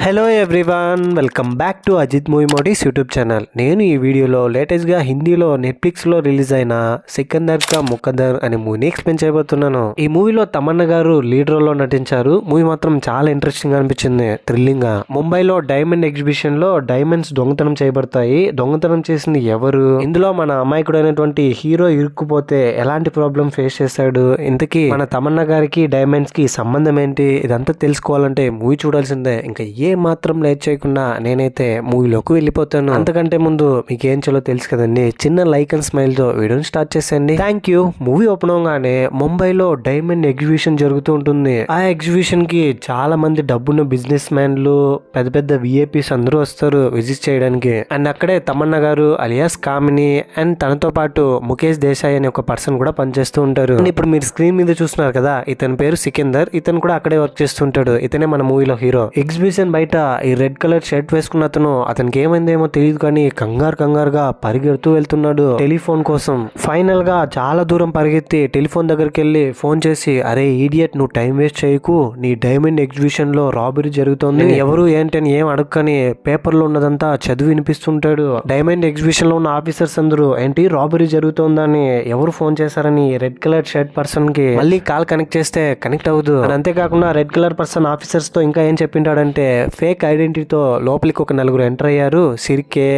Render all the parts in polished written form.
Hello everyone, welcome back to Ajith movie mods YouTube channel. నేను ఈ వీడియోలో లేటెస్ట్గా హిందీలో నెట్ఫ్లిక్స్లో రిలీజ్ అయిన సికందర్ కా ముకద్దర్ అనే మూవీని ఎక్స్ప్లెయిన్ చేయబోతున్నాను. ఈ మూవీలో తమన్నా గారు లీడ్ రోల్లో నటించారు. మూవీ మాత్రం చాలా ఇంట్రెస్టింగ్ అనిపించింది, థ్రిల్లింగ్ గా. ముంబైలో డైమండ్ ఎగ్జిబిషన్ లో డైమండ్స్ దొంగతనం చేయబడతాయి. దొంగతనం చేసింది ఎవరు, ఇందులో మన అమాయకుడైనటువంటి హీరో ఇరుక్కుపోతే ఎలాంటి ప్రాబ్లం ఫేస్ చేశాడు, ఇంతకీ మన తమన్నా గారికి డైమండ్స్ కి సంబంధం ఏంటి, ఇదంతా తెలుసుకోవాలంటే మూవీ చూడాల్సిందే. ఇంకా ఏ మాత్రం లేట్ చేయకుండా నేనైతే మూవీలోకి వెళ్ళిపోతాను. అంతకంటే ముందు మీకు ఏం చేయాలో తెలుసు కదండి, చిన్న లైక్ అండ్ స్మైల్ తో వీడియోని స్టార్ట్ చేసేయండి. Thank you. మూవీ ఓపెన్ అవగానే ముంబైలో డైమండ్ ఎగ్జిబిషన్ జరుగుతూ ఉంటుంది. ఆ ఎగ్జిబిషన్ కి చాలా మంది డబ్బున్న బిజినెస్ మ్యాన్లు, పెద్ద పెద్ద విఐపీస్ అందరూ వస్తారు విజిట్ చేయడానికి. అండ్ అక్కడే తమన్నా గారు అలియాస్ కామిని అండ్ తనతో పాటు ముఖేష్ దేశాయ్ అనే ఒక పర్సన్ కూడా పనిచేస్తూ ఉంటారు. ఇప్పుడు మీరు స్క్రీన్ మీద చూస్తున్నారు కదా, ఇతని పేరు సికిందర్. ఇతను కూడా అక్కడే వర్క్ చేస్తుంటాడు. ఇతనే మన మూవీలో హీరో. ఎగ్జిబిషన్ బయట ఈ రెడ్ కలర్ షర్ట్ వేసుకున్న అతనికి ఏమైందేమో తెలియదు కానీ కంగారుగా పరిగెడుతూ వెళ్తున్నాడు టెలిఫోన్ కోసం. ఫైనల్ గా చాలా దూరం పరిగెత్తి టెలిఫోన్ దగ్గరికి వెళ్ళి ఫోన్ చేసి, అరే ఈడియట్, నువ్వు టైం వేస్ట్ చేయకు, నీ డైమండ్ ఎగ్జిబిషన్ లో రాబరీ జరుగుతోంది, ఎవరు ఏంటని ఏం అడగని పేపర్ లో ఉన్నదంతా చదివి వినిపిస్తుంటాడు. డైమండ్ ఎగ్జిబిషన్ లో ఉన్న ఆఫీసర్స్ అందరూ ఏంటి రాబరీ జరుగుతోందని, ఎవరు ఫోన్ చేశారని రెడ్ కలర్ షర్ట్ పర్సన్ కి మళ్ళీ కాల్ కనెక్ట్ చేస్తే కనెక్ట్ అవ్వదు. అంతేకాకుండా రెడ్ కలర్ పర్సన్ ఆఫీసర్స్ తో ఇంకా ఏం చెప్పింటాడంటే, ఫేక్ ఐడెంటిటీతో లోపలికి ఒక నలుగురు ఎంటర్ అయ్యారు. సిర్కే,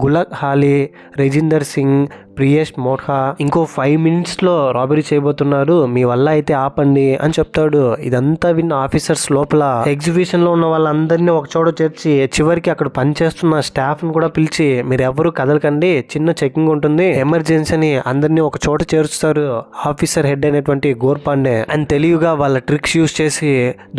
గులక్ హాలి, రెజిందర్ సింగ్, ప్రియేష్ మోఠా ఇంకో 5 minutes లో రాబరీ చేయబోతున్నారు, మీ వల్ల అయితే ఆపండి అని చెప్తాడు. ఇదంతా విన్న ఆఫీసర్స్ లోపల ఎగ్జిబిషన్ లో ఉన్న వాళ్ళందరినీ ఒక చోట చేర్చి చివరికి అక్కడ పనిచేస్తున్న స్టాఫ్ ని కూడా పిలిచి, మీరు ఎవరు కదలకండి, చిన్న చెకింగ్ ఉంటుంది, ఎమర్జెన్సీ అని అందరినీ ఒక చోట చేరుస్తారు. ఆఫీసర్ హెడ్ అయినటువంటి గోర్పాండే అండ్ తెలివిగా వాళ్ళ ట్రిక్స్ యూజ్ చేసి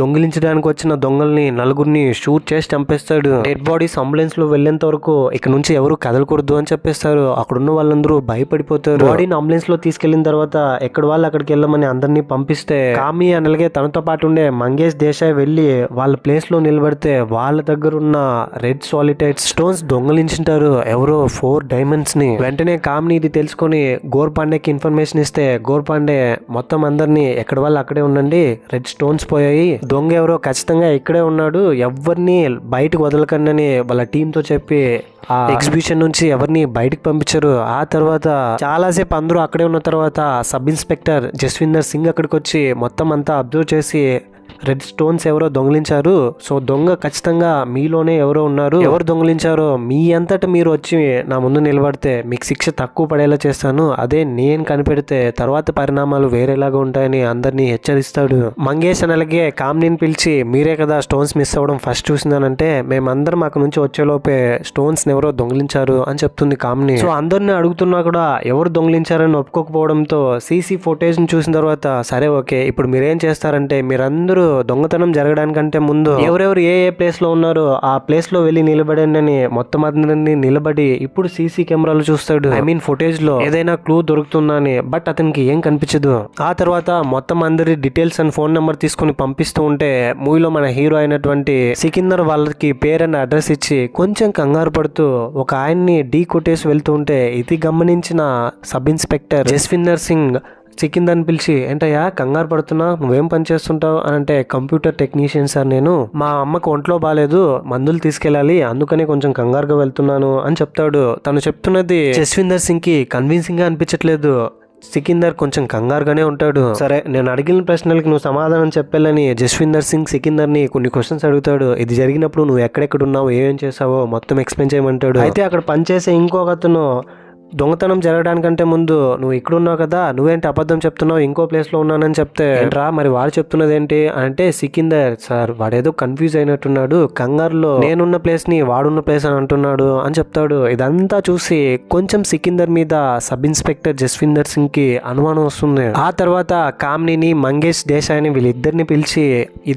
దొంగిలించడానికి వచ్చిన దొంగల్ని నలుగురిని షూట్ చేసి చంపేస్తాడు. డెడ్ బాడీస్ అంబులెన్స్ లో వెళ్లేంత వరకు ఇక్కడ నుంచి ఎవరు కదలకూడదు అని చెప్పేస్తారు. అక్కడున్న వాళ్ళందరూ భయపడిపోతారు. బాడీని అంబులెన్స్ లో తీసుకెళ్లిన తర్వాత ఎక్కడ వాళ్ళు అక్కడికి వెళ్ళమని అందరినీ పంపిస్తే, కామి అనలాగే తనతో పాటు ఉండే మంగేష్ దేశాయ్ వెళ్లి వాళ్ళ ప్లేస్ లో నిలబడితే వాళ్ళ దగ్గర ఉన్న రెడ్ సాలిటైడ్ స్టోన్స్ దొంగలించుంటారు ఎవరో 4 diamonds ని. వెంటనే కామిని ఇది తెలుసుకొని గోర్పాండేకి ఇన్ఫర్మేషన్ ఇస్తే, గోర్పాండే మొత్తం అందరినీ ఎక్కడ వాళ్ళు అక్కడే ఉండండి, రెడ్ స్టోన్స్ పోయాయి, దొంగ ఎవరో ఖచ్చితంగా ఇక్కడే ఉన్నాడు, ఎవరిని బయటకు వదలకండి అని వాళ్ళ టీమ్ తో చెప్పి ఆ ఎగ్జిబిషన్ నుంచి ఎవరిని బయటకు పంపించారు. ఆ తర్వాత చాలాసేపు అందరూ అక్కడే ఉన్న తర్వాత సబ్ ఇన్స్పెక్టర్ జస్విందర్ సింగ్ అక్కడికి వచ్చి మొత్తం అంతా అబ్జర్వ్ చేసి, రెడ్ స్టోన్స్ ఎవరో దొంగిలించారు, సో దొంగ ఖచ్చితంగా మీలోనే ఎవరో ఉన్నారు, ఎవరు దొంగిలించారో మీ అంతటా మీరు వచ్చి నా ముందు నిలబడితే మీకు శిక్ష తక్కువ పడేలా చేస్తాను, అదే నేను కనిపెడితే తర్వాత పరిణామాలు వేరేలాగా ఉంటాయని అందరినీ హెచ్చరిస్తాడు. మంగేష్ అనలాగే కామ్నీని పిలిచి, మీరే కదా స్టోన్స్ మిస్ అవ్వడం ఫస్ట్ చూసిందానంటే, మేమందరం అక్కడ నుంచి వచ్చేలోపే స్టోన్స్ ఎవరో దొంగిలించారు అని చెప్తుంది కామ్ని. సో అందరిని అడుగుతున్నా కూడా ఎవరు దొంగిలించారని ఒప్పుకోకపోవడంతో సీసీ ఫుటేజ్ ని చూసిన తర్వాత, సరే ఓకే, ఇప్పుడు మీరేం చేస్తారంటే, మీరందరూ దొంగతనం జరగడానికంటే ముందు ఎవరెవరు ఏ ప్లేస్ లో ఉన్నారో ఆ ప్లేస్ లో వెళ్ళి నిలబడండి అని మొత్తం అందరినీ నిలబడి ఇప్పుడు సీసీ కెమెరాలు చూస్తాడు. ఐ మీన్ ఫుటేజ్ లో ఏదైనా క్లూ దొరుకుతుందని, బట్ అతనికి ఏం కనిపించదు. ఆ తర్వాత మొత్తం అందరి డీటెయిల్స్ అండ్ ఫోన్ నెంబర్ తీసుకుని పంపిస్తూ ఉంటే, మూవీలో మన హీరో అయినటువంటి సికిందర్ వాళ్ళకి పేరు అండ్ అడ్రస్ ఇచ్చి కొంచెం కంగారు పడుతూ ఒక ఆయన్ని ఢీ కొట్టేసి వెళ్తూ ఉంటే, ఇది గమనించిన సబ్ ఇన్స్పెక్టర్ జస్విందర్ సింగ్ సికిందర్ని పిలిచి, ఏంటయ్యా కంగారు పడుతున్నా, నువ్వేం పని చేస్తుంటావు అని అంటే, కంప్యూటర్ టెక్నీషియన్ సార్ నేను, మా అమ్మకు ఒంట్లో బాగాలేదు, మందులు తీసుకెళ్ళాలి, అందుకని కొంచెం కంగారుగా వెళ్తున్నాను అని చెప్తాడు. తను చెప్తున్నది జస్విందర్ సింగ్ కి కన్విన్సింగ్ గా అనిపించట్లేదు. సికిందర్ కొంచెం కంగారుగానే ఉంటాడు. సరే, నేను అడిగిన ప్రశ్నలకి నువ్వు సమాధానం చెప్పాలని జస్విందర్ సింగ్ సికిందర్ ని కొన్ని క్వశ్చన్స్ అడుగుతాడు. ఇది జరిగినప్పుడు నువ్వు ఎక్కడెక్కడ ఉన్నావు, ఏం చేసావో మొత్తం ఎక్స్ప్లెయిన్ చేయమంటాడు. అయితే అక్కడ పనిచేసే ఇంకొక అతను, దొంగతనం జరగడానికంటే ముందు నువ్వు ఇక్కడ ఉన్నావు కదా, నువ్వేంటి అబద్ధం చెప్తున్నావు, ఇంకో ప్లేస్ లో ఉన్నానని చెప్తే, ఏంట్రా మరి వాడు చెప్తున్నది ఏంటి అంటే, సికిందర్ సార్ వాడేదో కన్ఫ్యూజ్ అయినట్టున్నాడు, కంగారులో నేనున్న ప్లేస్ ని వాడున్న ప్లేస్ అని అంటున్నాడు అని చెప్తాడు. ఇదంతా చూసి కొంచెం సికిందర్ మీద సబ్ ఇన్స్పెక్టర్ జస్విందర్ సింగ్ కి అనుమానం వస్తుంది. ఆ తర్వాత కామ్నీని మంగేష్ దేశాయ్ని వీళ్ళిద్దరిని పిలిచి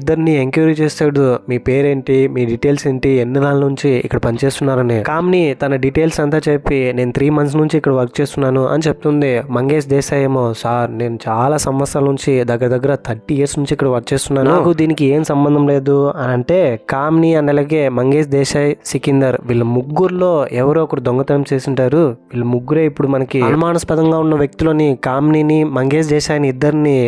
ఇద్దరిని ఎంక్వైరీ చేస్తాడు. మీ పేరేంటి, మీ డీటెయిల్స్ ఏంటి, ఎన్ని నెలల నుంచి ఇక్కడ పనిచేస్తున్నారని. కామ్ని తన డీటెయిల్స్ అంతా చెప్పి, నేను 3 months నుంచి ఇక్కడ వర్క్ చేస్తున్నాను అని చెప్తుంది. మంగేష్ దేశాయ్ ఏమో, సార్ నేను చాలా సంవత్సరాల నుంచి దగ్గర 30 years నుంచి ఇక్కడ వర్క్ చేస్తున్నాను, నాకు దీనికి ఏం సంబంధం లేదు అని అంటే, కామ్ని అలాగే మంగేష్ దేశాయ్, సికిందర్ వీళ్ళ ముగ్గురులో ఎవరో ఒకరు దొంగతనం చేసింటారు. వీళ్ళ ముగ్గురే ఇప్పుడు మనకి అనుమానాస్పదంగా ఉన్న వ్యక్తులని, కామ్నిని మంగేష్ దేశాయ్ని ఇద్దరిని,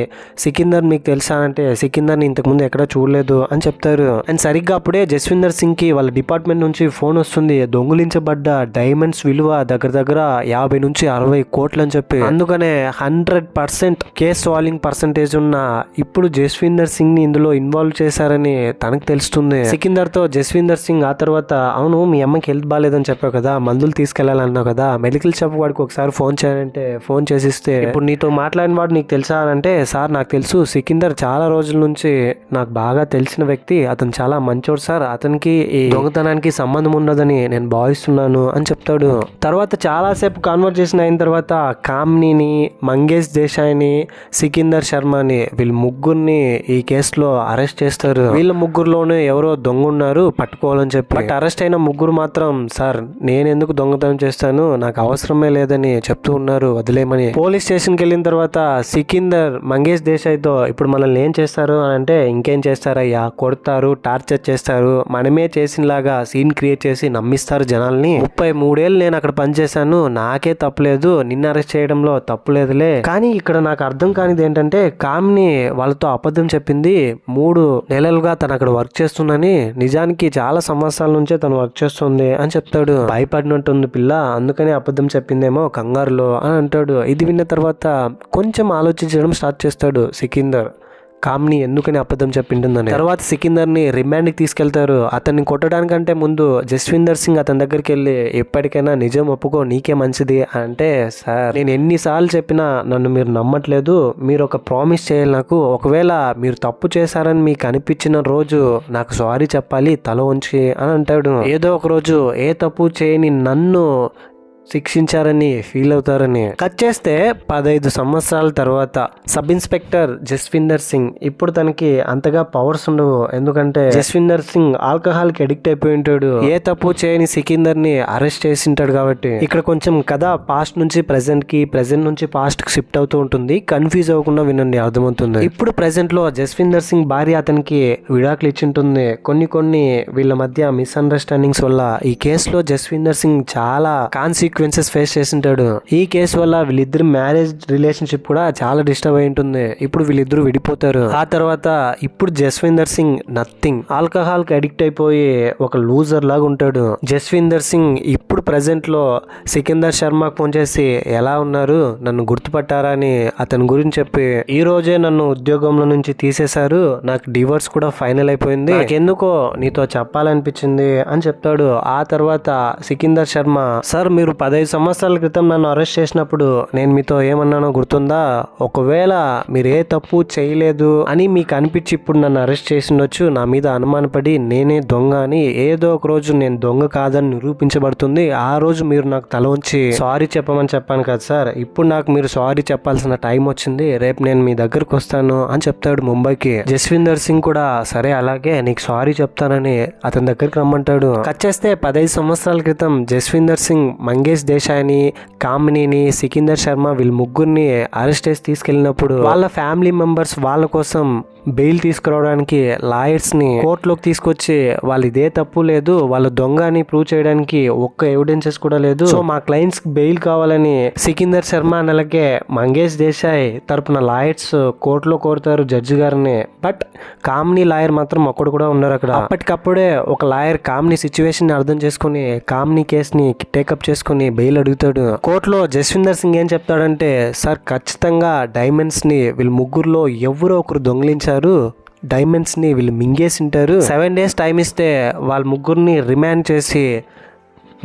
సికిందర్ మీకు తెలుసా అంటే సికిందర్ని ఇంతకుముందు ఎక్కడ చూడలేదు అని చెప్తారు. అండ్ సరిగ్గా అప్పుడే జస్విందర్ సింగ్ కి వాళ్ళ డిపార్ట్మెంట్ నుంచి ఫోన్ వస్తుంది. దొంగిలించబడ్డ డైమండ్స్ విలువ దగ్గర 50 నుంచి 60 కోట్లు అని చెప్పి. అందుకనే 100% కేస్ సాల్వింగ్ పర్సంటేజ్ ఉన్న ఇప్పుడు జస్విందర్ సింగ్ ని ఇందులో ఇన్వాల్వ్ చేశారని తనకు తెలుస్తుంది. సికిందర్ తో జస్విందర్ సింగ్ ఆ తర్వాత, అవును మీ అమ్మకి హెల్త్ బాగాలేదని చెప్పావు కదా, మందులు తీసుకెళ్లాలన్నావు కదా, మెడికల్ షాప్ వాడికి ఒకసారి ఫోన్ చేయాలంటే ఫోన్ చేసిస్తే, ఇప్పుడు నీతో మాట్లాడిన వాడు నీకు తెలుసా అంటే, సార్ నాకు తెలుసు, సికిందర్ చాలా రోజుల నుంచి నాకు బాగా తెలిసిన వ్యక్తి, అతను చాలా మంచోడు సార్, అతనికి ఈ దొంగతనానికి సంబంధం ఉండదని నేను భావిస్తున్నాను అని చెప్తాడు. తర్వాత చాలాసేపు కాన్వర్జేషన్ అయిన తర్వాత కామ్నీని, మంగేష్ దేశాయ్ని, సికిందర్ శర్మని వీళ్ళ ముగ్గురిని ఈ కేసులో అరెస్ట్ చేస్తారు. వీళ్ళ ముగ్గురులోనే ఎవరో దొంగ ఉన్నారు పట్టుకోవాలని చెప్పి. బట్ అరెస్ట్ అయిన ముగ్గురు మాత్రం, సార్ నేను ఎందుకు దొంగతనం చేస్తాను, నాకు అవసరమే లేదని చెప్తూ ఉన్నారు, వదిలేమని. పోలీస్ స్టేషన్కి వెళ్ళిన తర్వాత సికిందర్ మంగేష్ దేశాయ్ తో, ఇప్పుడు మనల్ని ఏం చేస్తారు అని అంటే, ఇంకేం చేస్తారయ్యా, కొడతారు, టార్చర్ చేస్తారు, మనమే చేసినలాగా సీన్ క్రియేట్ చేసి నమ్మిస్తారు జనాల్ని. 33 ఏళ్ళు నేను అక్కడ పనిచేశాను, నాకే తప్పులేదు, నిన్ను అరెస్ట్ చేయడంలో తప్పులేదులే. కానీ ఇక్కడ నాకు అర్థం కానిది ఏంటంటే, కామ్ని వాళ్ళతో అబద్ధం చెప్పింది 3 నెలలుగా తను అక్కడ వర్క్ చేస్తుందని, నిజానికి చాలా సంవత్సరాల నుంచే తను వర్క్ చేస్తుంది అని చెప్తాడు. భయపడినట్టుంది పిల్ల, అందుకని అబద్ధం చెప్పిందేమో కంగారులో అని అంటాడు. ఇది విన్న తర్వాత కొంచెం ఆలోచించడం స్టార్ట్ చేస్తాడు సికిందర్, కామ్ని ఎందుకని అబద్ధం చెప్పింటుందని. తర్వాత సికిందర్ ని రిమాండ్ కి తీసుకెళ్తారు. అతన్ని కొట్టడానికంటే ముందు జస్విందర్ సింగ్ అతని దగ్గరికి వెళ్ళి, ఎప్పటికైనా నిజం ఒప్పుకో, నీకే మంచిది అంటే, సార్ నేను ఎన్నిసార్లు చెప్పినా నన్ను మీరు నమ్మట్లేదు, మీరు ఒక ప్రామిస్ చేయాలి నాకు, ఒకవేళ మీరు తప్పు చేశారని మీకు అనిపించిన రోజు నాకు సారీ చెప్పాలి తల ఉంచి అని అంటాడు. ఏదో ఒక రోజు ఏ తప్పు చేయని నన్ను శిక్షించారని ఫీల్ అవుతారని. కట్ చేస్తే 15 సంవత్సరాల తర్వాత సబ్ ఇన్స్పెక్టర్ జస్విందర్ సింగ్, ఇప్పుడు తనకి అంతగా పవర్స్ ఉండవు, ఎందుకంటే జస్విందర్ సింగ్ ఆల్కహాల్ కి అడిక్ట్ అయిపోయి ఉంటాడు, ఏ తప్పు చేయని సికిందర్ ని అరెస్ట్ చేసి ఉంటాడు. కాబట్టి ఇక్కడ కొంచెం కథ పాస్ట్ నుంచి ప్రెసెంట్ కి, ప్రెసెంట్ నుంచి పాస్ట్ కి షిఫ్ట్ అవుతూ ఉంటుంది, కన్ఫ్యూజ్ అవ్వకుండా వినండి, అర్థమవుతుంది. ఇప్పుడు ప్రెసెంట్ లో జస్విందర్ సింగ్ భార్య అతనికి విడాకులు ఇచ్చింటుంది. కొన్ని వీళ్ళ మధ్య మిస్అండర్స్టాండింగ్స్ వల్ల ఈ కేసులో జస్విందర్ సింగ్ చాలా ఫేస్ చేసింటాడు. ఈ కేసు వల్ల వీళ్ళిద్దరు మ్యారేజ్ రిలేషన్షిప్ కూడా చాలా డిస్టర్బ్ అయి ఉంటుంది. ఇప్పుడు వీళ్ళిద్దరు విడిపోతారు. ఆ తర్వాత ఇప్పుడు జస్విందర్ సింగ్ నథింగ్, ఆల్కహాల్ కి అడిక్ట్ అయిపోయి ఒక లూజర్ లాగా ఉంటాడు. జస్విందర్ సింగ్ ఇప్పుడు ప్రెసెంట్ లో సికిందర్ శర్మకు ఫోన్ చేసి, ఎలా ఉన్నారు, నన్ను గుర్తుపట్టారా అని అతని గురించి చెప్పి, ఈ రోజే నన్ను ఉద్యోగంలో నుంచి తీసేశారు, నాకు డివోర్స్ కూడా ఫైనల్ అయిపోయింది, నాకెందుకో నీతో చెప్పాలనిపించింది అని చెప్తాడు. ఆ తర్వాత సికిందర్ శర్మ, సార్ మీరు 15 సంవత్సరాల క్రితం నన్ను అరెస్ట్ చేసినప్పుడు నేను మీతో ఏమన్నానో గుర్తుందా, ఒకవేళ మీరు ఏ తప్పు చేయలేదు అని మీకు అనిపించి ఇప్పుడు నన్ను అరెస్ట్ చేసిండొచ్చు, నా మీద అనుమానపడి నేనే దొంగ అని, ఏదో ఒక రోజు నేను దొంగ కాదని నిరూపించబడుతుంది, ఆ రోజు మీరు నాకు తల ఉంచి సారీ చెప్పమని చెప్పాను కదా సార్, ఇప్పుడు నాకు మీరు సారీ చెప్పాల్సిన టైం వచ్చింది, రేపు నేను మీ దగ్గరకు వస్తాను అని చెప్తాడు ముంబైకి. జస్విందర్ సింగ్ కూడా సరే అలాగే నీకు సారీ చెప్తానని అతని దగ్గరికి రమ్మంటాడు. కట్ చేస్తే 15 సంవత్సరాల క్రితం జస్విందర్ సింగ్ మంగేష్ దేశాయ్ని, కామినీని, సికిందర్ శర్మ వీళ్ళ ముగ్గురిని అరెస్ట్ చేసి తీసుకెళ్ళినప్పుడు వాళ్ళ ఫ్యామిలీ మెంబర్స్ వాళ్ళ కోసం బెయిల్ తీసుకురావడానికి లాయర్స్ ని కోర్టులోకి తీసుకొచ్చి, వాళ్ళు ఇదే తప్పు లేదు, వాళ్ళ దొంగ అని ప్రూవ్ చేయడానికి ఒక్క ఎవిడెన్సెస్ కూడా లేదు, సో మా క్లయింట్స్ బెయిల్ కావాలని సికిందర్ శర్మ అలాగే మంగేష్ దేశాయ్ తరపున లాయర్స్ కోర్టులో కోరుతారు జడ్జి గారిని. బట్ కామినీ లాయర్ మాత్రం ఒక్కడు కూడా ఉన్నారు అక్కడ. అప్పటికప్పుడే ఒక లాయర్ కామినీ సిచ్యువేషన్ ని అర్థం చేసుకుని కామినీ కేసుని టేకప్ చేసుకుని బెయిల్ అడుగుతాడు. కోర్టులో జస్విందర్ సింగ్ ఏం చెప్తాడంటే, సార్ ఖచ్చితంగా డైమండ్స్ ని వీళ్ళ ముగ్గురులో ఎవరో ఒకరు దొంగిలించారు, డైమండ్స్ ని వీళ్ళు మింగేసి ఉంటారు, 7 days టైం ఇస్తే వాళ్ళ ముగ్గురిని రిమాండ్ చేసి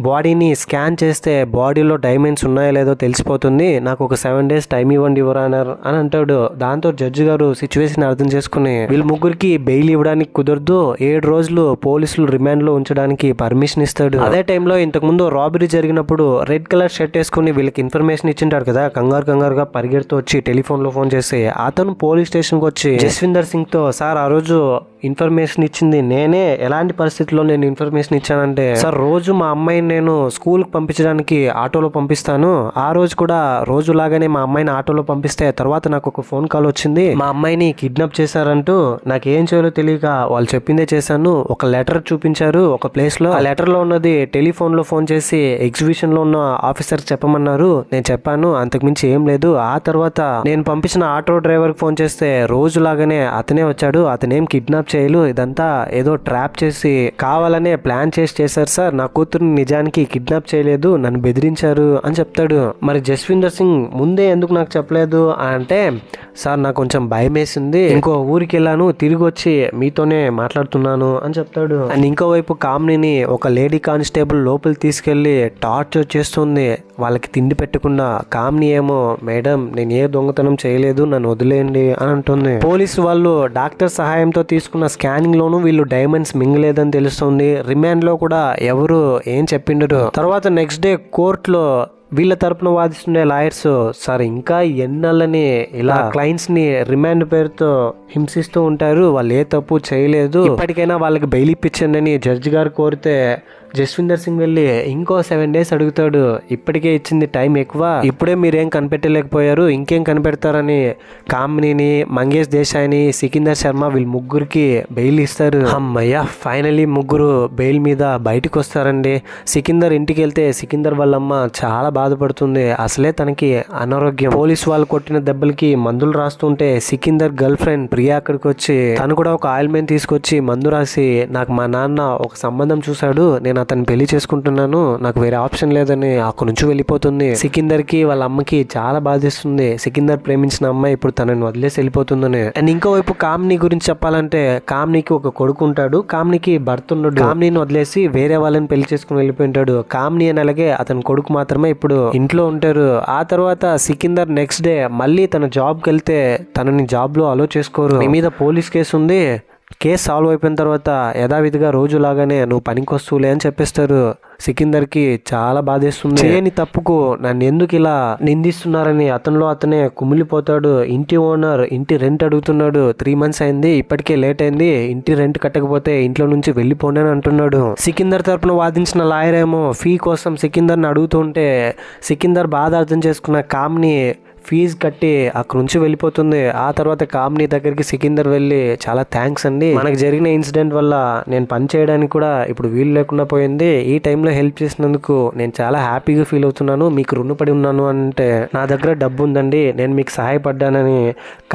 బాడీని స్కాన్ చేస్తే బాడీలో డైమండ్స్ ఉన్నాయో లేదో తెలిసిపోతుంది, నాకు ఒక 7 days టైం ఇవ్వండి యువర్ ఆనర్ అని అంటాడు. దాంతో జడ్జి గారు సిచ్యువేషన్ అర్థం చేసుకుని వీళ్ళ ముగ్గురికి బెయిల్ ఇవ్వడానికి కుదరదు, 7 రోజులు పోలీసులు రిమాండ్ లో ఉంచడానికి పర్మిషన్ ఇస్తాడు. అదే టైంలో ఇంతకు ముందు రాబరీ జరిగినప్పుడు రెడ్ కలర్ షర్ట్ వేసుకుని వీళ్ళకి ఇన్ఫర్మేషన్ ఇచ్చింటాడు కదా, కంగారుగా పరిగెడుతూ వచ్చి టెలిఫోన్ లో ఫోన్ చేసి అతను పోలీస్ స్టేషన్ కి వచ్చి జస్విందర్ సింగ్ తో, సార్ ఆ రోజు ఇన్ఫర్మేషన్ ఇచ్చింది నేనే, ఎలాంటి పరిస్థితుల్లో నేను ఇన్ఫర్మేషన్ ఇచ్చానంటే, సార్ రోజు మా అమ్మాయిని నేను స్కూల్కి పంపించడానికి ఆటోలో పంపిస్తాను. ఆ రోజు కూడా రోజులాగానే మా అమ్మాయిని ఆటోలో పంపిస్తే తర్వాత నాకు ఒక ఫోన్ కాల్ వచ్చింది, మా అమ్మాయిని కిడ్నాప్ చేశారంటూ. నాకేం చేయాలో తెలియక వాళ్ళు చెప్పిందే చేశాను. ఒక లెటర్ చూపించారు ఒక ప్లేస్ లో. ఆ లెటర్ లో ఉన్నది టెలిఫోన్ లో ఫోన్ చేసి ఎగ్జిబిషన్ లో ఉన్న ఆఫీసర్ చెప్పమన్నారు. నేను చెప్పాను, అంతకుమించి ఏం లేదు. ఆ తర్వాత నేను పంపించిన ఆటో డ్రైవర్ ఫోన్ చేస్తే రోజులాగానే అతనే వచ్చాడు. అతనేం కిడ్నాప్ చేయలు, ఇదంతా ఏదో ట్రాప్ చేసి కావాలనే ప్లాన్ చేశారు సార్. నా కూతురుని నిజానికి కిడ్నాప్ చేయలేదు, నన్ను బెదిరించారు అని చెప్తాడు. మరి జస్విందర్ సింగ్ ముందే ఎందుకు నాకు చెప్పలేదు అంటే, సార్ నాకు కొంచెం భయం వేసింది, ఇంకో ఊరికి వెళ్ళాను, తిరిగి వచ్చి మీతోనే మాట్లాడుతున్నాను అని చెప్తాడు. అండ్ ఇంకోవైపు కామ్నీని ఒక లేడీ కానిస్టేబుల్ లోపలికి తీసుకెళ్లి టార్చర్ చేస్తుంది, వాళ్ళకి తిండి పెట్టకుండా. కామ్ని ఏమో, మేడం నేను ఏ దొంగతనం చేయలేదు, నన్ను వదిలేయండి అని అంటుంది. పోలీసు వాళ్ళు డాక్టర్ సహాయంతో తీసుకున్న స్కానింగ్ లోను వీళ్ళు డైమండ్స్ మింగలేదని తెలుస్తుంది. రిమాండ్ లో కూడా ఎవరు ఏం చెప్పిండరు. తర్వాత నెక్స్ట్ డే కోర్టులో వీళ్ళ తరపున వాదిస్తుండే లాయర్స్, సార్ ఇంకా ఎన్నాళ్ళని ఇలా క్లయింట్స్ ని రిమాండ్ పేరుతో హింసిస్తూ ఉంటారు, వాళ్ళు ఏ తప్పు చేయలేదు, ఇప్పటికైనా వాళ్ళకి బెయిల్ ఇప్పించండి అని జడ్జి గారు కోరితే జస్విందర్ సింగ్ వెళ్ళి ఇంకో 7 days అడుగుతాడు. ఇప్పటికే ఇచ్చింది టైం ఎక్కువ, ఇప్పుడే మీరేం కనిపెట్టలేకపోయారు, ఇంకేం కనిపెడతారని కామినీని, మంగేష్ దేశాయిని, సికిందర్ శర్మ వీళ్ళు ముగ్గురికి బెయిల్ ఇస్తారు. అమ్మయ్య, ఫైనలీ ముగ్గురు బెయిల్ మీద బయటకు వస్తారండి. సికిందర్ ఇంటికి వెళ్తే సికిందర్ వాళ్ళమ్మ చాలా బాధపడుతుంది. అసలే తనకి అనారోగ్యం. పోలీసు వాళ్ళు కొట్టిన దెబ్బలకి మందులు రాస్తుంటే సికిందర్ గర్ల్ ఫ్రెండ్ ప్రియా అక్కడికి వచ్చి తను కూడా ఒక ఆయిల్మెంట్ తీసుకొచ్చి మందు రాసి, నాకు మా నాన్న ఒక సంబంధం చూశాడు, నేను అతన్ని పెళ్లి చేసుకుంటున్నాను, నాకు వేరే ఆప్షన్ లేదని అక్కడి నుంచి వెళ్ళిపోతుంది. సికిందర్ కి వాళ్ళ అమ్మకి చాలా బాధిస్తుంది. సికిందర్ ప్రేమించిన అమ్మాయి ఇప్పుడు తనని వదిలేసి వెళ్ళిపోతుందని. అండ్ ఇంకోవైపు కామ్ని గురించి చెప్పాలంటే, కామ్నికి ఒక కొడుకు ఉంటాడు, కామ్నికి భర్త ఉన్నాడు. కామ్నీని వదిలేసి వేరే వాళ్ళని పెళ్లి చేసుకుని వెళ్ళిపోయింటాడు. కామ్ని అని అలాగే అతని కొడుకు మాత్రమే ఇప్పుడు ఇంట్లో ఉంటారు. ఆ తర్వాత సికిందర్ నెక్స్ట్ డే మళ్ళీ తన జాబ్కి వెళ్తే తనని జాబ్ లో అలో చేసుకోరు. మీ మీద పోలీస్ కేసు ఉంది, కేసు సాల్వ్ అయిపోయిన తర్వాత యథావిధిగా రోజులాగానే నువ్వు పనికి వస్తువులే అని చెప్పేస్తారు. సికిందర్కి చాలా బాధేస్తుంది. చేయని తప్పుకు నన్ను ఎందుకు ఇలా నిందిస్తున్నారని అతనిలో అతనే కుమిలిపోతాడు. ఇంటి ఓనర్ ఇంటి రెంట్ అడుగుతున్నాడు. 3 months అయింది, ఇప్పటికే లేట్ అయింది, ఇంటి రెంట్ కట్టకపోతే ఇంట్లో నుంచి వెళ్ళిపోండి అని అంటున్నాడు. సికిందర్ తరపున వాదించిన లాయర్ ఏమో ఫీ కోసం సికిందర్ని అడుగుతుంటే సికిందర్ బాధ అర్థం చేసుకున్న కామ్ని ఫీజు కట్టి అక్కడ నుంచి వెళ్ళిపోతుంది. ఆ తర్వాత కామ్ని దగ్గరికి సికిందర్ వెళ్ళి, చాలా థ్యాంక్స్ అండి, మనకు జరిగిన ఇన్సిడెంట్ వల్ల నేను పని చేయడానికి కూడా ఇప్పుడు వీలు లేకుండా పోయింది, ఈ టైంలో హెల్ప్ చేసినందుకు నేను చాలా హ్యాపీగా ఫీల్ అవుతున్నాను, మీకు రుణపడి ఉన్నాను అంటే, నా దగ్గర డబ్బు ఉందండి, నేను మీకు సహాయపడ్డానని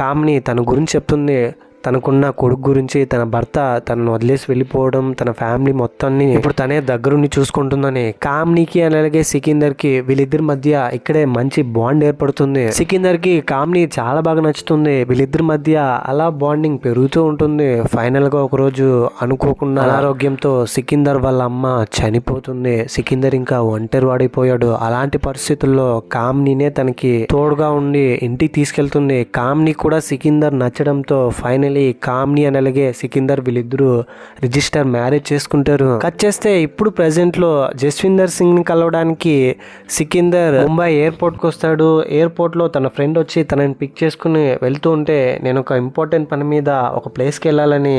కామ్ని తన గురించి చెప్తుంది. తనకున్న కొడుకు గురించి, తన భర్త తనను వదిలేసి వెళ్ళిపోవడం, తన ఫ్యామిలీ మొత్తాన్ని ఇప్పుడు తనే దగ్గరుండి చూసుకుంటుందని. కామ్నీకి అలాగే సికిందర్కి వీళ్ళిద్దరి మధ్య ఇక్కడే మంచి బాండ్ ఏర్పడుతుంది. సికిందర్కి కామ్ని చాలా బాగా నచ్చుతుంది. వీళ్ళిద్దరి మధ్య అలా బాండింగ్ పెరుగుతూ ఉంటుంది. ఫైనల్ గా ఒక రోజు అనుకోకుండా అనారోగ్యంతో సికిందర్ వాళ్ళ అమ్మ చనిపోతుంది. సికిందర్ ఇంకా ఒంటరి వాడిపోయాడు. అలాంటి పరిస్థితుల్లో కామ్నీనే తనకి తోడుగా ఉండి ఇంటికి తీసుకెళ్తుంది. కామ్ని కూడా సికిందర్ నచ్చడంతో ఫైనల్ కామ్ని అని అలాగే సికిందర్ వీళ్ళిద్దరూ రిజిస్టర్ మ్యారేజ్ చేసుకుంటారు. కట్ చేస్తే ఇప్పుడు ప్రెసెంట్ లో జస్విందర్ సింగ్ ని కలవడానికి సికిందర్ ముంబై ఎయిర్పోర్ట్ కి వస్తాడు. ఎయిర్పోర్ట్ లో తన ఫ్రెండ్ వచ్చి తనని పిక్ చేసుకుని వెళ్తూ ఉంటే, నేను ఒక ఇంపార్టెంట్ పని మీద ఒక ప్లేస్ కి వెళ్ళాలని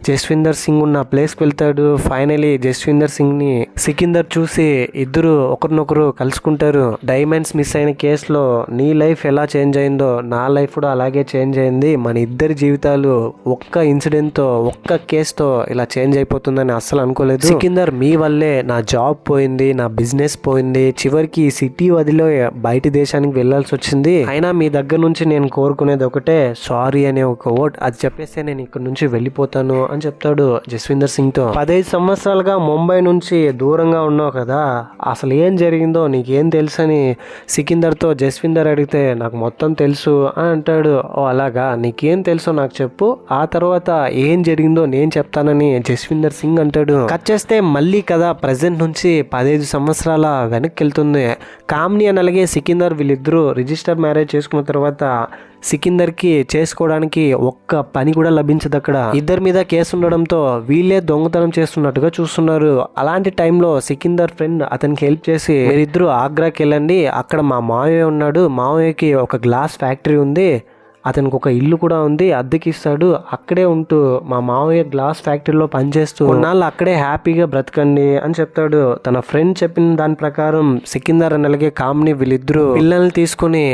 జస్విందర్ సింగ్ ఉన్న ప్లేస్ కి వెళ్తాడు. ఫైనలీ జస్విందర్ సింగ్ ని సికిందర్ చూసి ఇద్దరు ఒకరినొకరు కలుసుకుంటారు. డైమండ్స్ మిస్ అయిన కేసులో నీ లైఫ్ ఎలా చేంజ్ అయిందో నా లైఫ్ కూడా అలాగే చేంజ్ అయింది, మన ఇద్దరి జీవితాలు ఒక్క ఇన్సిడెంట్ తో, ఒక్క కేసుతో ఇలా చేంజ్ అయిపోతుందని అస్సలు అనుకోలేదు. సికిందర్ మీ వల్లే నా జాబ్ పోయింది, నా బిజినెస్ పోయింది, చివరికి సిటీ వదిలో బయట దేశానికి వెళ్లాల్సి వచ్చింది, అయినా మీ దగ్గర నుంచి నేను కోరుకునేది ఒకటే, సారీ అనే ఒక వర్డ్, అది చెప్పేస్తే నేను ఇక్కడ నుంచి వెళ్ళిపోతాను అని చెప్తాడు జస్విందర్ సింగ్ తో. 15 సంవత్సరాలుగా ముంబై నుంచి దూరంగా ఉన్నావు కదా, అసలు ఏం జరిగిందో నీకేం తెలుసు అని సికిందర్ తో జస్విందర్ అడిగితే, నాకు మొత్తం తెలుసు అని అంటాడు. ఓ అలాగా, నీకేం తెలుసో నాకు చెప్పు, ఆ తర్వాత ఏం జరిగిందో నేను చెప్తానని జస్విందర్ సింగ్ అంటాడు. కట్ చేస్తే మళ్ళీ కదా ప్రెసెంట్ నుంచి 15 సంవత్సరాల వెనక్కి వెళ్తుంది. కామ్ని అని అలాగే సికిందర్ వీళ్ళిద్దరూ రిజిస్టర్ మ్యారేజ్ చేసుకున్న తర్వాత సికిందర్కి చేసుకోవడానికి ఒక్క పని కూడా లభించదు. అక్కడ ఇద్దరి మీద కేసు ఉండడంతో వీళ్ళే దొంగతనం చేస్తున్నట్టుగా చూస్తున్నారు. అలాంటి టైంలో సికిందర్ ఫ్రెండ్ అతనికి హెల్ప్ చేసి, మీరిద్దరూ ఆగ్రాకి వెళ్ళండి, అక్కడ మా మావయ్య ఉన్నాడు, మావయ్యకి ఒక గ్లాస్ ఫ్యాక్టరీ ఉంది, అతనికి ఒక ఇల్లు కూడా ఉంది, అద్దెకి ఇస్తాడు. అక్కడే ఉంటూ మా మావయ్య గ్లాస్ ఫ్యాక్టరీలో పనిచేస్తూ కొన్నాళ్ళు అక్కడే హ్యాపీగా బ్రతకండి అని చెప్తాడు. తన ఫ్రెండ్ చెప్పిన దాని ప్రకారం సికిందర్ అని అలాగే కామ్ని వీళ్ళిద్దరూ పిల్లల్ని తీసుకుని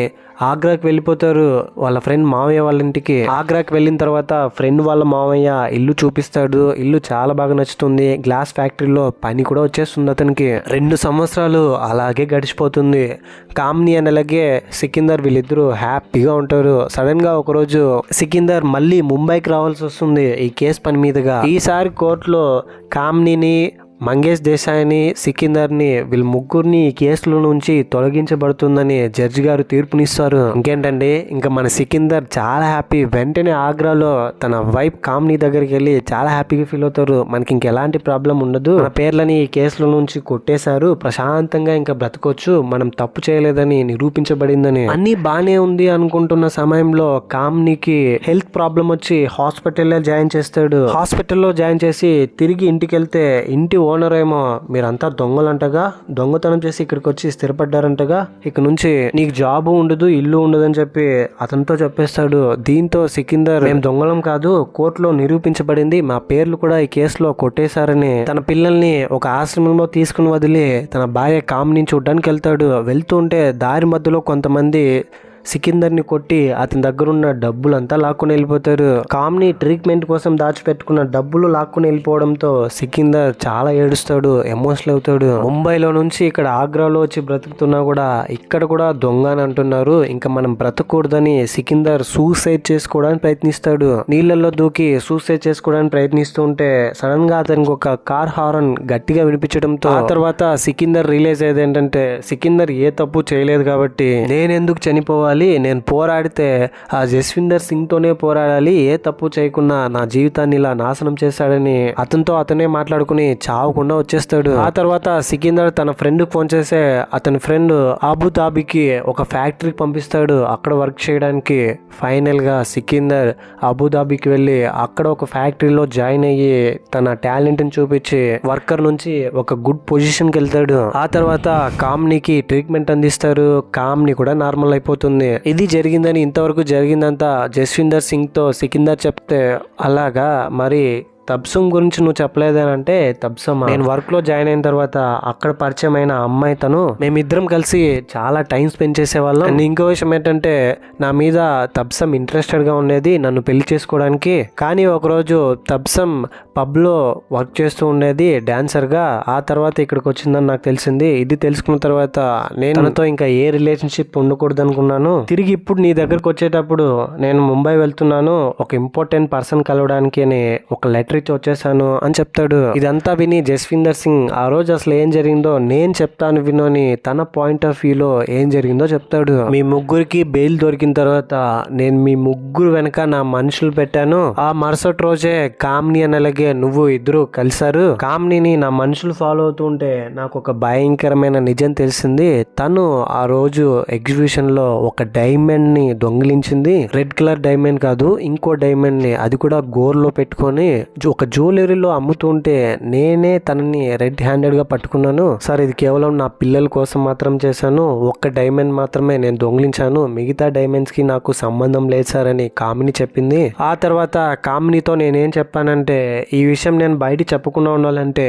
ఆగ్రాకి వెళ్ళిపోతారు వాళ్ళ ఫ్రెండ్ మావయ్య వాళ్ళ ఇంటికి. ఆగ్రాకి వెళ్ళిన తర్వాత ఫ్రెండ్ వాళ్ళ మావయ్య ఇల్లు చూపిస్తాడు. ఇల్లు చాలా బాగా నచ్చుతుంది. గ్లాస్ ఫ్యాక్టరీలో పని కూడా వచ్చేస్తుంది అతనికి. 2 సంవత్సరాలు అలాగే గడిచిపోతుంది. కామ్ని అని అలాగే సికిందర్ వీళ్ళిద్దరూ హ్యాపీగా ఉంటారు. సడన్ గా ఒకరోజు సికిందర్ మళ్ళీ ముంబైకి రావాల్సి వస్తుంది ఈ కేసు పని మీదుగా. ఈసారి కోర్టులో కామ్నిని, మంగేష్ దేశాయ్ని, సికిందర్ని వీళ్ళ ముగ్గురిని ఈ కేసుల నుంచి తొలగించబడుతుందని జడ్జి గారు తీర్పునిస్తారు. ఇంకేంటండి, ఇంకా మన సికిందర్ చాలా హ్యాపీ. వెంటనే ఆగ్రాలో తన వైఫ్ కామ్ని దగ్గరికి వెళ్ళి చాలా హ్యాపీగా ఫీల్ అవుతారు. మనకి ఇంకెలాంటి ప్రాబ్లం ఉండదు, మన పేర్లని ఈ కేసుల నుంచి కొట్టేశారు, ప్రశాంతంగా ఇంకా బ్రతకొచ్చు, మనం తప్పు చేయలేదని నిరూపించబడిందని. అన్ని బానే ఉంది అనుకుంటున్న సమయంలో కామ్నికి హెల్త్ ప్రాబ్లం వచ్చి హాస్పిటల్లో జాయిన్ చేస్తాడు. హాస్పిటల్లో జాయిన్ చేసి తిరిగి ఇంటికి వెళ్తే ఇంటి ఓనర్ ఏమో మీరంతా దొంగలంటగా, దొంగతనం చేసి ఇక్కడికి వచ్చి స్థిరపడ్డారంటగా, ఇక నుంచి నీకు జాబు ఉండదు, ఇల్లు ఉండదు అని చెప్పి అతనితో చెప్పేస్తాడు. దీంతో సికిందర్ మేము దొంగలం కాదు, కోర్టులో నిరూపించబడింది, మా పేర్లు కూడా ఈ కేసులో కొట్టేశారని తన పిల్లల్ని ఒక ఆశ్రమంలో తీసుకుని వదిలి తన భార్య కామ్ని చూడ్డానికి వెళ్తాడు. వెళ్తూ ఉంటే దారి మధ్యలో కొంతమంది సికిందర్ని కొట్టి అతని దగ్గర ఉన్న డబ్బులంతా లాక్కుని వెళ్ళిపోతారు. కామ్ని ట్రీట్మెంట్ కోసం దాచిపెట్టుకున్న డబ్బులు లాక్కుని వెళ్ళిపోవడంతో సికిందర్ చాలా ఏడుస్తాడు, ఎమోషనల్ అవుతాడు. ముంబైలో నుంచి ఇక్కడ ఆగ్రాలో వచ్చి బ్రతుకుతున్నా కూడా ఇక్కడ కూడా దొంగ అని అంటున్నారు, ఇంకా మనం బ్రతకూడదని సికిందర్ సూసైడ్ చేసుకోవడానికి ప్రయత్నిస్తాడు. నీళ్ళల్లో దూకి సూసైడ్ చేసుకోవడానికి ప్రయత్నిస్తూ ఉంటే సడన్ గా అతనికి ఒక కార్ హారన్ గట్టిగా వినిపించడంతో ఆ తర్వాత సికిందర్ రియలైజ్ అయ్యేది ఏంటంటే సికిందర్ ఏ తప్పు చేయలేదు కాబట్టి నేనెందుకు చనిపోవాలి, నేను పోరాడితే ఆ జస్విందర్ సింగ్ తోనే పోరాడాలి, ఏ తప్పు చేయకుండా నా జీవితాన్ని ఇలా నాశనం చేశాడని అతనితో అతనే మాట్లాడుకుని చావకుండా వచ్చేస్తాడు. ఆ తర్వాత సికిందర్ తన ఫ్రెండ్ ఫోన్ చేసే అతని ఫ్రెండ్ అబుదాబికి ఒక ఫ్యాక్టరీకి పంపిస్తాడు అక్కడ వర్క్ చేయడానికి. ఫైనల్ గా సికిందర్ అబుదాబికి వెళ్ళి అక్కడ ఒక ఫ్యాక్టరీలో జాయిన్ అయ్యి తన టాలెంట్ ని చూపించి వర్కర్ నుంచి ఒక గుడ్ పొజిషన్ కి వెళ్తాడు. ఆ తర్వాత కామ్నికి ట్రీట్మెంట్ అందిస్తారు. కామ్ని కూడా నార్మల్ అయిపోతుంది. ఇది జరిగిందని, ఇంతవరకు జరిగిందంతా జస్విందర్ సింగ్ తో సికిందర్ చెప్తే అలాగా మరి తబ్సమ్ గురించి నువ్వు చెప్పలేదనంటే, తబ్సమ్ నేను వర్క్ లో జాయిన్ అయిన తర్వాత అక్కడ పరిచయం అయిన అమ్మాయి తను, మేమిద్దరం కలిసి చాలా టైం స్పెండ్ చేసేవాళ్ళం. అండ్ ఇంకో విషయం ఏంటంటే నా మీద తబ్సమ్ ఇంట్రెస్టెడ్ గా ఉండేది నన్ను పెళ్లి చేసుకోవడానికి. కానీ ఒకరోజు తబ్సమ్ పబ్ లో వర్క్ చేస్తూ ఉండేది డాన్సర్ గా. ఆ తర్వాత ఇక్కడికి వచ్చిందని నాకు తెలిసింది. ఇది తెలుసుకున్న తర్వాత నేను తనతో ఇంకా ఏ రిలేషన్షిప్ ఉండకూడదు అనుకున్నాను. తిరిగి ఇప్పుడు నీ దగ్గరకు వచ్చేటప్పుడు నేను ముంబై వెళ్తున్నాను ఒక ఇంపార్టెంట్ పర్సన్ కలవడానికి అని ఒక లెటర్ వచ్చేసాను అని చెప్తాడు. ఇదంతా విని జస్విందర్ సింగ్ ఆ రోజు అసలు ఏం జరిగిందో నేను చెప్తాను విను అని తన పాయింట్ ఆఫ్ వ్యూ లో ఏం జరిగిందో చెప్తాడు. మీ ముగ్గురికి బెయిల్ దొరికిన తర్వాత నేను మీ ముగ్గురు వెనక నా మనుషులు పెట్టాను. ఆ మరుసటి రోజే కామ్ని అని అలాగే నువ్వు ఇద్దరు కలిసారు. కామ్నిని నా మనుషులు ఫాలో అవుతూ ఉంటే నాకు ఒక భయంకరమైన నిజం తెలిసింది. తను ఆ రోజు ఎగ్జిబిషన్ లో ఒక డైమండ్ ని దొంగిలించింది. రెడ్ కలర్ డైమండ్ కాదు, ఇంకో డైమండ్ ని, అది కూడా గోర్లో పెట్టుకొని ఒక జ్యువెలరీలో అమ్ముతుంటే నేనే తనని రెడ్ హ్యాండెడ్ గా పట్టుకున్నాను సార్. ఇది కేవలం నా పిల్లల కోసం మాత్రం చేశాను. ఒక్క డైమండ్ మాత్రమే నేను దొంగిలించాను, మిగతా డైమండ్స్ కి నాకు సంబంధం లేదు సార్ అని కామిని చెప్పింది. ఆ తర్వాత కామినితో నేనేం చెప్పానంటే, ఈ విషయం నేను బయట చెప్పకుండా ఉండాలంటే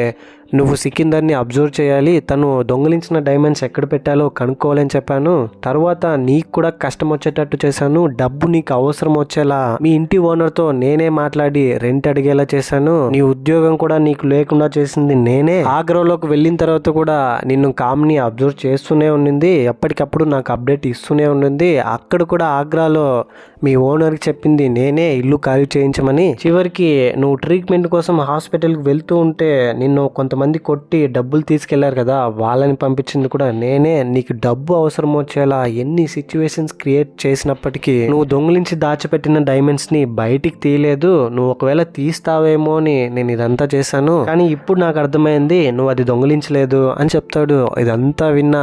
నువ్వు సికిందర్ని అబ్జర్వ్ చేయాలి, తను దొంగిలించిన డైమండ్స్ ఎక్కడ పెట్టాలో కనుక్కోవాలని చెప్పాను. తర్వాత నీకు కూడా కష్టం వచ్చేటట్టు చేశాను, డబ్బు నీకు అవసరం వచ్చేలా మీ ఇంటి ఓనర్తో నేనే మాట్లాడి రెంట్ అడిగేలా చేశాను. నీ ఉద్యోగం కూడా నీకు లేకుండా చేసింది నేనే. ఆగ్రాలోకి వెళ్ళిన తర్వాత కూడా నిన్ను కామ్ని అబ్జర్వ్ చేస్తూనే ఉండింది, ఎప్పటికప్పుడు నాకు అప్డేట్ ఇస్తూనే ఉండింది. అక్కడ కూడా ఆగ్రాలో మీ ఓనర్కి చెప్పింది నేనే, ఇల్లు ఖాళీ చేయించమని. చివరికి నువ్వు ట్రీట్మెంట్ కోసం హాస్పిటల్కి వెళ్తూ ఉంటే నిన్ను కొంతమంది కొట్టి డబ్బులు తీసుకెళ్లారు కదా, వాళ్ళని పంపించింది కూడా నేనే. నీకు డబ్బు అవసరం వచ్చేలా ఎన్ని సిచ్యువేషన్స్ క్రియేట్ చేసినప్పటికీ నువ్వు దొంగిలించి దాచిపెట్టిన డైమండ్స్ ని బయటికి తీయలేదు. నువ్వు ఒకవేళ తీస్తావేమో అని నేను ఇదంతా చేశాను, కానీ ఇప్పుడు నాకు అర్థమైంది నువ్వు అది దొంగిలించలేదు అని చెప్తాడు. ఇదంతా విన్న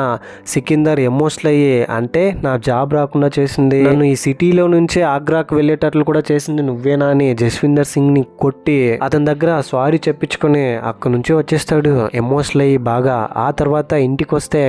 సికిందర్ ఎమోషనల్ అయ్యి, అంటే నా జాబ్ రాకుండా చేసింది, నన్ను ఈ సిటీలో నుంచే ఆగ్రాకు వెళ్ళేటట్లు కూడా చేసింది నువ్వేనా అని జస్విందర్ సింగ్ ని కొట్టి అతని దగ్గర సారీ చెప్పించుకుని అక్కడి నుంచి వచ్చేస్తాడు. పంపించేస్తాడు ఎమోషనల్ అయ్యి బాగా. ఆ తర్వాత ఇంటికి వస్తే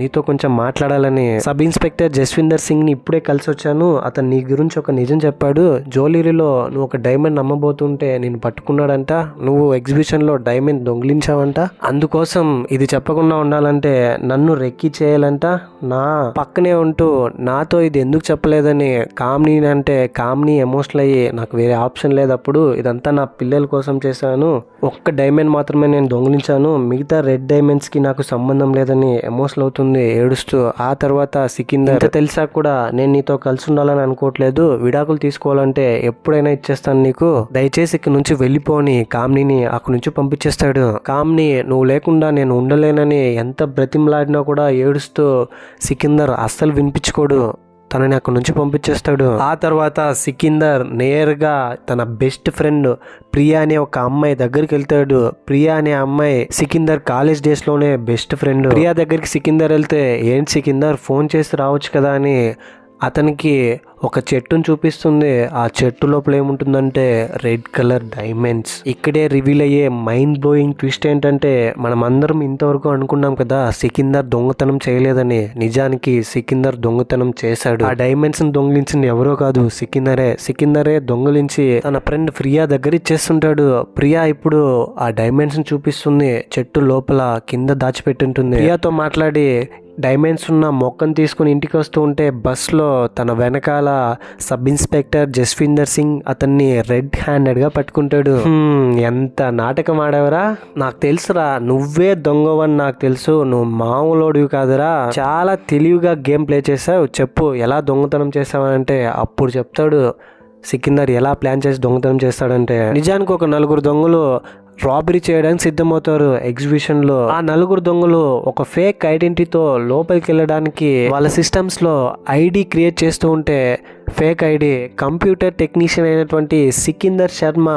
నీతో కొంచెం మాట్లాడాలని సబ్ ఇన్స్పెక్టర్ జస్విందర్ సింగ్ ని ఇప్పుడే కలిసి వచ్చాను, అతను నీ గురించి ఒక నిజం చెప్పాడు, జ్యువెలరీలో నువ్వు ఒక డైమండ్ నమ్మబోతుంటే నేను పట్టుకున్నాడంట, నువ్వు ఎగ్జిబిషన్ లో డైమండ్ దొంగిలించావంట, అందుకోసం ఇది చెప్పకుండా ఉండాలంటే నన్ను రెక్కి చేయాలంట, నా పక్కనే ఉంటూ నాతో ఇది ఎందుకు చెప్పలేదని కామ్ని ఎమోషనల్ అయ్యి నాకు వేరే ఆప్షన్ లేదు, అప్పుడు ఇదంతా నా పిల్లల కోసం చేశాను, ఒక్క డైమండ్ మాత్రమే నేను దొంగిలించాను, మిగతా రెడ్ డైమండ్స్ కి నాకు సంబంధం లేదని ఎమోషనల్ అవుతుంది ఏడుస్తూ. ఆ తర్వాత సికిందర్ తెలిసా కూడా నేను నీతో కలిసి ఉండాలని అనుకోవట్లేదు, విడాకులు తీసుకోవాలంటే ఎప్పుడైనా ఇచ్చేస్తాను నీకు, దయచేసి ఇక్కడ నుంచి వెళ్ళిపోని కామ్ని అక్కడి నుంచి పంపించేస్తాడు. కామ్ని నువ్వు లేకుండా నేను ఉండలేనని ఎంత బ్రతిమలాడినా కూడా ఏడుస్తూ సికిందర్ అస్సలు వినిపించుకోడు, తనని అక్కడి నుంచి పంపించేస్తాడు. ఆ తర్వాత సికిందర్ నేరుగా తన బెస్ట్ ఫ్రెండ్ ప్రియా అనే ఒక అమ్మాయి దగ్గరికి వెళ్తాడు. ప్రియా అనే అమ్మాయి సికిందర్ కాలేజ్ డేస్ లోనే బెస్ట్ ఫ్రెండ్. ప్రియా దగ్గరికి సికిందర్ వెళ్తే ఏంటి సికిందర్ ఫోన్ చేసి రావచ్చు కదా అని అతనికి ఒక చెట్టును చూపిస్తుంది. ఆ చెట్టు లోపల ఏముంటుందంటే రెడ్ కలర్ డైమండ్స్. ఇక్కడే రివీల్ అయ్యే మైండ్ బ్లోయింగ్ ట్విస్ట్ ఏంటంటే మనం అందరం ఇంతవరకు అనుకున్నాం కదా సికిందర్ దొంగతనం చేయలేదని, నిజానికి సికిందర్ దొంగతనం చేశాడు. ఆ డైమండ్స్ ని దొంగిలించింది ఎవరో కాదు సికిందరే దొంగిలించి తన ఫ్రెండ్ ప్రియా దగ్గర ఇచ్చేస్తుంటాడు. ప్రియా ఇప్పుడు ఆ డైమండ్స్ ని చూపిస్తుంది, చెట్టు లోపల కింద దాచిపెట్టుంటుంది. ప్రియాతో మాట్లాడి డైమండ్స్ ఉన్న మొక్కను తీసుకుని ఇంటికి వస్తూ ఉంటే బస్లో తన వెనకాల సబ్ ఇన్స్పెక్టర్ జస్విందర్ సింగ్ అతన్ని రెడ్ హ్యాండెడ్గా పట్టుకుంటాడు. ఎంత నాటకం ఆడావరా, నాకు తెలుసురా నువ్వే దొంగవని నాకు తెలుసు, నువ్వు మామూలోడివి కాదురా, చాలా తెలివిగా గేమ్ ప్లే చేసావు, చెప్పు ఎలా దొంగతనం చేసావంటే అప్పుడు చెప్తాడు సికిందర్ ఎలా ప్లాన్ చేసి దొంగతనం చేస్తాడంటే, నిజానికి ఒక 4 దొంగలు రాబరీ చేయడానికి సిద్ధమవుతారు ఎగ్జిబిషన్ లో. ఆ 4 దొంగలు ఒక ఫేక్ ఐడెంటిటీతో లోపలికి వెళ్ళడానికి వాళ్ళ సిస్టమ్స్ లో ఐడి క్రియేట్ చేస్తూ ఉంటే ఫేక్ ఐడి కంప్యూటర్ టెక్నీషియన్ అయినటువంటి సికిందర్ శర్మ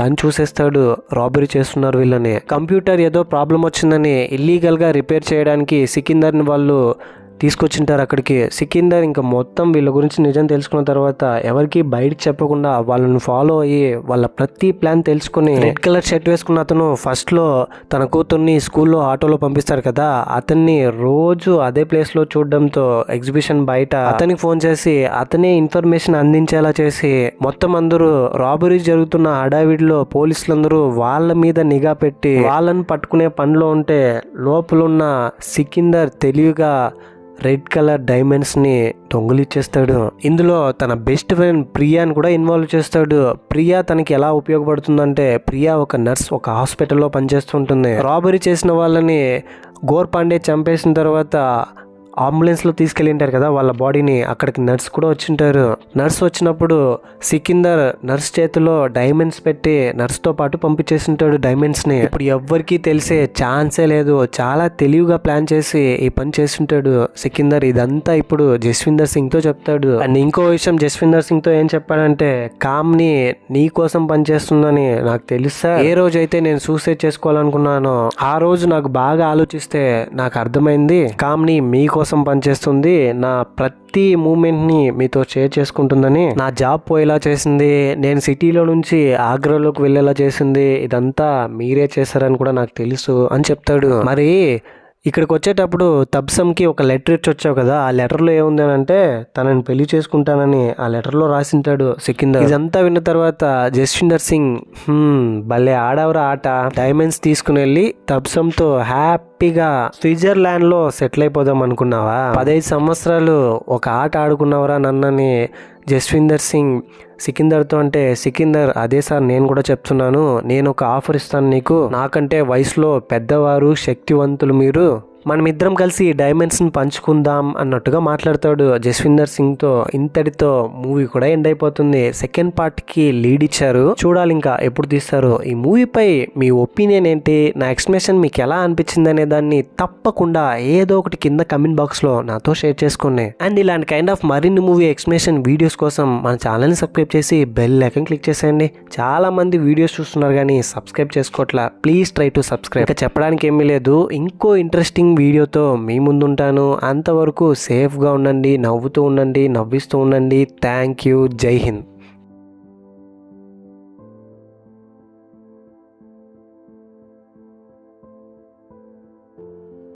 దాన్ని చూసేస్తాడు, రాబరీ చేస్తున్నారు వీళ్ళని. కంప్యూటర్ ఏదో ప్రాబ్లం వచ్చిందని ఇల్లీగల్ గా రిపేర్ చేయడానికి సికిందర్ని వాళ్ళు తీసుకొచ్చింటారు అక్కడికి. సికిందర్ ఇంకా మొత్తం వీళ్ళ గురించి నిజం తెలుసుకున్న తర్వాత ఎవరికి బయటకు చెప్పకుండా వాళ్ళని ఫాలో అయ్యి వాళ్ళ ప్రతి ప్లాన్ తెలుసుకుని రెడ్ కలర్ షర్ట్ వేసుకున్న అతను ఫస్ట్ లో తన కూతుర్ని స్కూల్లో ఆటోలో పంపిస్తారు కదా, అతన్ని రోజు అదే ప్లేస్ లో చూడడంతో ఎగ్జిబిషన్ బయట అతనికి ఫోన్ చేసి అతనే ఇన్ఫర్మేషన్ అందించేలా చేసి మొత్తం అందరూ రాబరీ జరుగుతున్న హడావిడిలో పోలీసులందరూ వాళ్ళ మీద నిఘా పెట్టి వాళ్ళని పట్టుకునే పనిలో ఉంటే లోపలున్న సికిందర్ తెలివిగా రెడ్ కలర్ డైమండ్స్ ని దొంగిలిచ్చేస్తాడు. ఇందులో తన బెస్ట్ ఫ్రెండ్ ప్రియాని కూడా ఇన్వాల్వ్ చేస్తాడు. ప్రియా తనకి ఎలా ఉపయోగపడుతుందంటే ప్రియా ఒక నర్స్ ఒక హాస్పిటల్లో పనిచేస్తుంటుంది. రాబరీ చేసిన వాళ్ళని గోర్ పాండే చంపేసిన తర్వాత అంబులెన్స్లో తీసుకెళ్ళింటారు కదా వాళ్ళ బాడీని, అక్కడికి నర్స్ కూడా వచ్చింటారు. నర్స్ వచ్చినప్పుడు సికిందర్ నర్స్ చేతిలో డైమండ్స్ పెట్టి నర్స్తో పాటు పంపించేసింటాడు డైమండ్స్ని. ఇప్పుడు ఎవ్వరికీ తెలిసే ఛాన్సే లేదు, చాలా తెలివిగా ప్లాన్ చేసి ఈ పని చేస్తుంటాడు సికిందర్. ఇదంతా ఇప్పుడు జస్విందర్ సింగ్తో చెప్తాడు. అండ్ ఇంకో విషయం జస్విందర్ సింగ్తో ఏం చెప్పాడంటే కామ్ని నీ కోసం పనిచేస్తుందని నాకు తెలుసా, ఏ రోజైతే నేను సూసైడ్ చేసుకోవాలనుకున్నానో ఆ రోజు నాకు బాగా ఆలోచిస్తే నాకు అర్థమైంది కామ్ని మీకోసం పనిచేస్తుంది, నా ప్రతి మూమెంట్ ని మీతో షేర్ చేసుకుంటుందని, నా జాబ్ పోయేలా చేసింది, నేను సిటీలో నుంచి ఆగ్రాలోకి వెళ్ళేలా చేసింది, ఇదంతా మీరే చేశారని కూడా నాకు తెలుసు అని చెప్తాడు. మరి ఇక్కడికి వచ్చేటప్పుడు తబ్సమ్కి ఒక లెటర్ ఇచ్చి వచ్చావు కదా, ఆ లెటర్లో ఏముంది అని అంటే తనని పెళ్లి చేసుకుంటానని ఆ లెటర్లో రాసింటాడు సికిందర్. ఇదంతా విన్న తర్వాత జస్విందర్ సింగ్ భలే ఆడవరా ఆట, డైమండ్స్ తీసుకుని వెళ్ళి తబ్సమ్తో హ్యాపీగా స్విట్జర్లాండ్ లో సెటిల్ అయిపోదాం అనుకున్నావా, 15 సంవత్సరాలు ఒక ఆట ఆడుకున్నావరా నన్నని జస్విందర్ సింగ్ సికిందర్తో అంటే, సికిందర్ అదే సార్ నేను కూడా చెప్తున్నాను, నేను ఒక ఆఫర్ ఇస్తాను నీకు, నాకంటే వయసులో పెద్దవారు శక్తివంతులు మీరు, మనమిద్దరం కలిసి డైమండ్స్ని పంచుకుందాం అన్నట్టుగా మాట్లాడతాడు జస్విందర్ సింగ్తో. ఇంతటితో మూవీ కూడా ఎండ్ అయిపోతుంది. సెకండ్ పార్ట్కి లీడ్ ఇచ్చారు, చూడాలి ఇంకా ఎప్పుడు తీస్తారు. ఈ మూవీపై మీ ఒపీనియన్ ఏంటి, నా ఎక్స్ప్లెనేషన్ మీకు ఎలా అనిపించింది అనే దాన్ని తప్పకుండా ఏదో ఒకటి కింద కమెంట్ బాక్స్లో నాతో షేర్ చేసుకోండి. అండ్ ఇలాంటి కైండ్ ఆఫ్ మరిన్ని మూవీ ఎక్స్ప్లెనేషన్ వీడియోస్ కోసం మన ఛానల్ని సబ్స్క్రైబ్ చేసి బెల్ ఐకాన్ క్లిక్ చేసేయండి. చాలా మంది వీడియోస్ చూస్తున్నారు కానీ సబ్స్క్రైబ్ చేసుకోవట్లా, ప్లీజ్ ట్రై టు సబ్స్క్రైబ్. ఇంకా చెప్పడానికి ఏమీ లేదు, ఇంకో ఇంట్రెస్టింగ్ వీడియోతో మీ ముందుంటాను. అంతవరకు సేఫ్గా ఉండండి, నవ్వుతూ ఉండండి, నవ్విస్తూ ఉండండి. థ్యాంక్ యూ, జై హింద్.